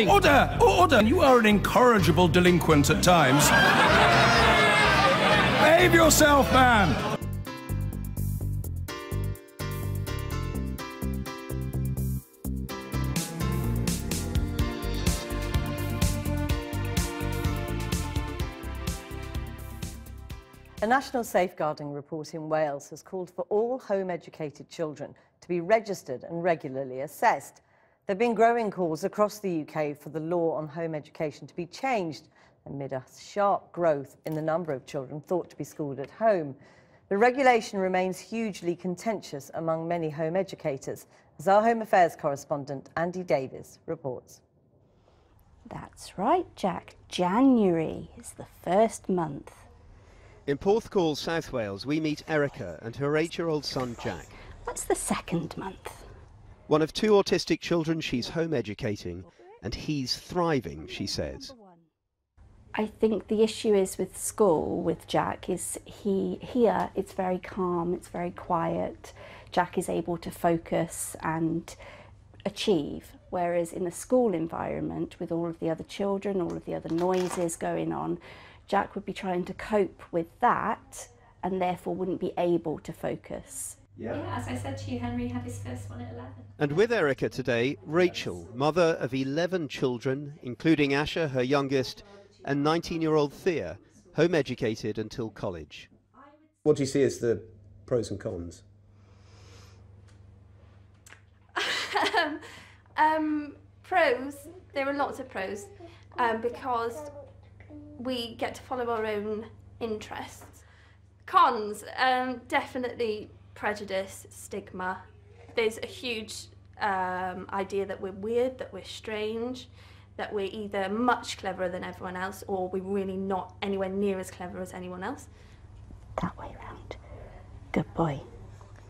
Order! Order! You are an incorrigible delinquent at times. Behave yourself, man! A national safeguarding report in Wales has called for all home-educated children to be registered and regularly assessed. There have been growing calls across the UK for the law on home education to be changed amid a sharp growth in the number of children thought to be schooled at home. The regulation remains hugely contentious among many home educators, as our Home Affairs correspondent Andy Davies reports. That's right, Jack. January is the first month. In Porthcawl, South Wales, we meet Erica and her 8-year-old son, Jack. What's the second month? One of 2 autistic children she's home educating, and he's thriving, she says. I think the issue is with school, with Jack, is here it's very calm, it's very quiet. Jack is able to focus and achieve, whereas in the school environment, with all of the other children, all of the other noises going on, Jack would be trying to cope with that and therefore wouldn't be able to focus. Yeah, as I said to you, Henry had his first one at 11. And with Erica today, Rachel, mother of 11 children, including Asher, her youngest, and 19-year-old Thea, home educated until college. What do you see as the pros and cons? Pros, there are lots of pros, because we get to follow our own interests. Cons, definitely prejudice, stigma. There's a huge idea that we're weird, that we're strange, that we're either much cleverer than everyone else or we're really not anywhere near as clever as anyone else. That way round. Good boy.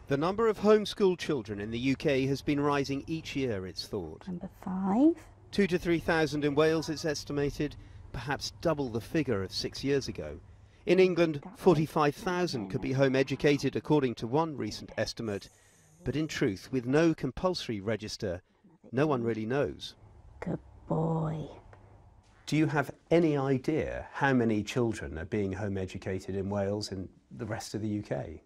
The number of homeschooled children in the UK has been rising each year, it's thought. Number 5. 2,000 to 3,000 in Wales, it's estimated, perhaps double the figure of 6 years ago. In England, 45,000 could be home educated, according to one recent estimate. But in truth, with no compulsory register, no one really knows. Good boy. Do you have any idea how many children are being home educated in Wales and the rest of the UK?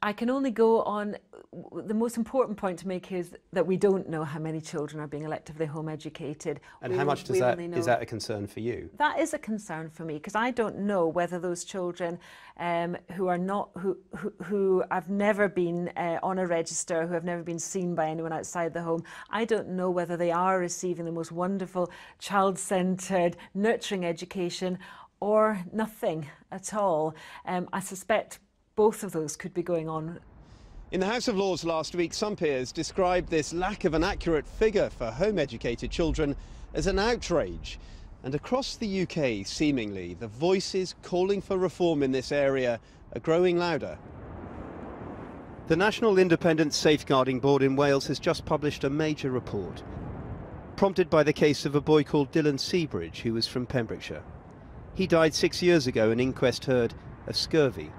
I can only go on, the most important point to make is that we don't know how many children are being electively home educated. And how much is that a concern for you? That is a concern for me, because I don't know whether those children who have never been on a register, who have never been seen by anyone outside the home, I don't know whether they are receiving the most wonderful, child-centred, nurturing education or nothing at all. I suspect both of those could be going on. In the House of Lords last week, some peers described this lack of an accurate figure for home-educated children as an outrage. And across the UK, seemingly, the voices calling for reform in this area are growing louder. The National Independent Safeguarding Board in Wales has just published a major report, prompted by the case of a boy called Dylan Seabridge, who was from Pembrokeshire. He died 6 years ago, an inquest heard, of scurvy.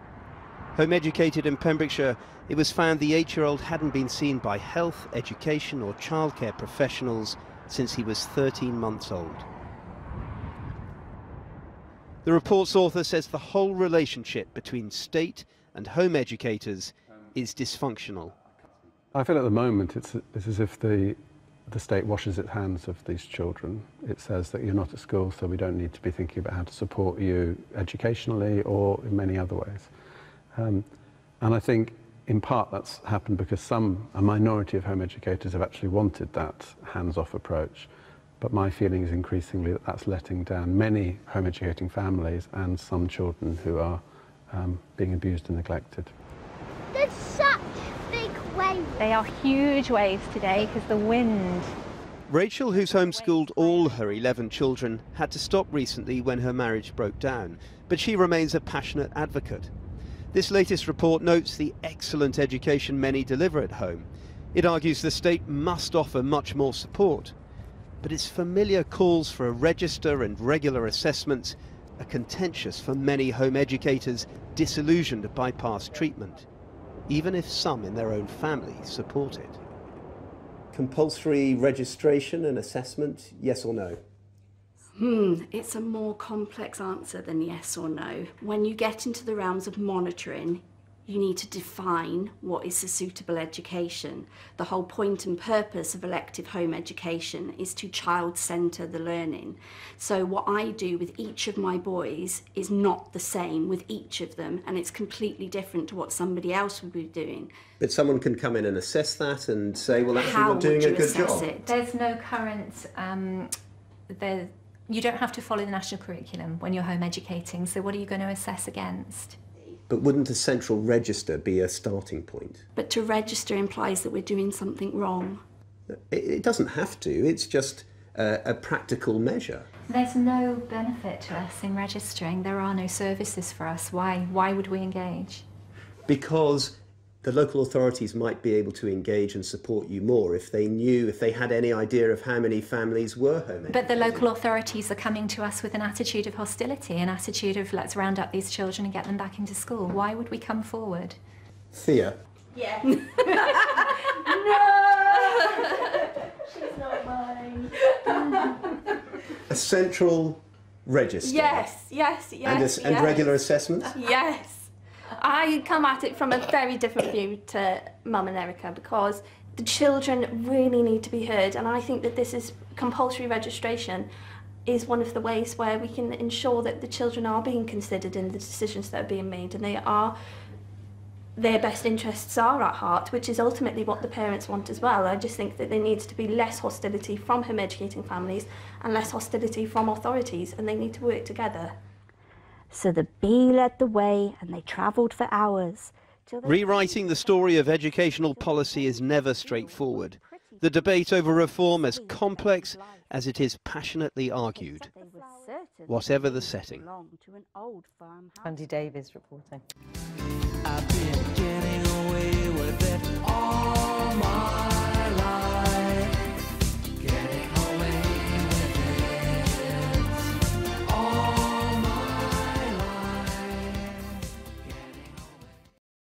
Home educated in Pembrokeshire, it was found the 8-year-old hadn't been seen by health, education or childcare professionals since he was 13 months old. The report's author says the whole relationship between state and home educators is dysfunctional. I feel at the moment it's as if the state washes its hands of these children. It says that you're not at school, so we don't need to be thinking about how to support you educationally or in many other ways. And I think in part that's happened because a minority of home educators have actually wanted that hands-off approach. But my feeling is increasingly that that's letting down many home educating families and some children who are being abused and neglected. There's such big waves. They are huge waves today because the wind. Rachel, who's homeschooled all her 11 children, had to stop recently when her marriage broke down, but she remains a passionate advocate. This latest report notes the excellent education many deliver at home. It argues the state must offer much more support. But its familiar calls for a register and regular assessments are contentious for many home educators disillusioned by past treatment, even if some in their own family support it. Compulsory registration and assessment, yes or no? It's a more complex answer than yes or no. When you get into the realms of monitoring, you need to define what is a suitable education. The whole point and purpose of elective home education is to child-centre the learning. So what I do with each of my boys is not the same with each of them, and it's completely different to what somebody else would be doing. But someone can come in and assess that and say, well, actually, How we're doing would you a good assess job. it? There's no current, you don't have to follow the national curriculum when you're home educating, so what are you going to assess against? But wouldn't a central register be a starting point? But to register implies that we're doing something wrong. It doesn't have to, it's just a practical measure. There's no benefit to us in registering. There are no services for us. Why would we engage? Because the local authorities might be able to engage and support you more if they had any idea of how many families were home educated. But the local authorities are coming to us with an attitude of hostility, an attitude of let's round up these children and get them back into school. Why would we come forward? Thea? Yeah. No! She's not mine. A central register? Yes. And regular assessments? Yes. I come at it from a very different view to Mum and Erica, because the children really need to be heard, and I think that this is compulsory registration is one of the ways where we can ensure that the children are being considered in the decisions that are being made, and their best interests are at heart, which is ultimately what the parents want as well. I just think that there needs to be less hostility from home educating families and less hostility from authorities, and they need to work together. So the bee led the way and they travelled for hours. Rewriting the story of educational policy is never straightforward. The debate over reform as complex as it is passionately argued, whatever the setting. Andy Davies reporting. I've been getting away with it all.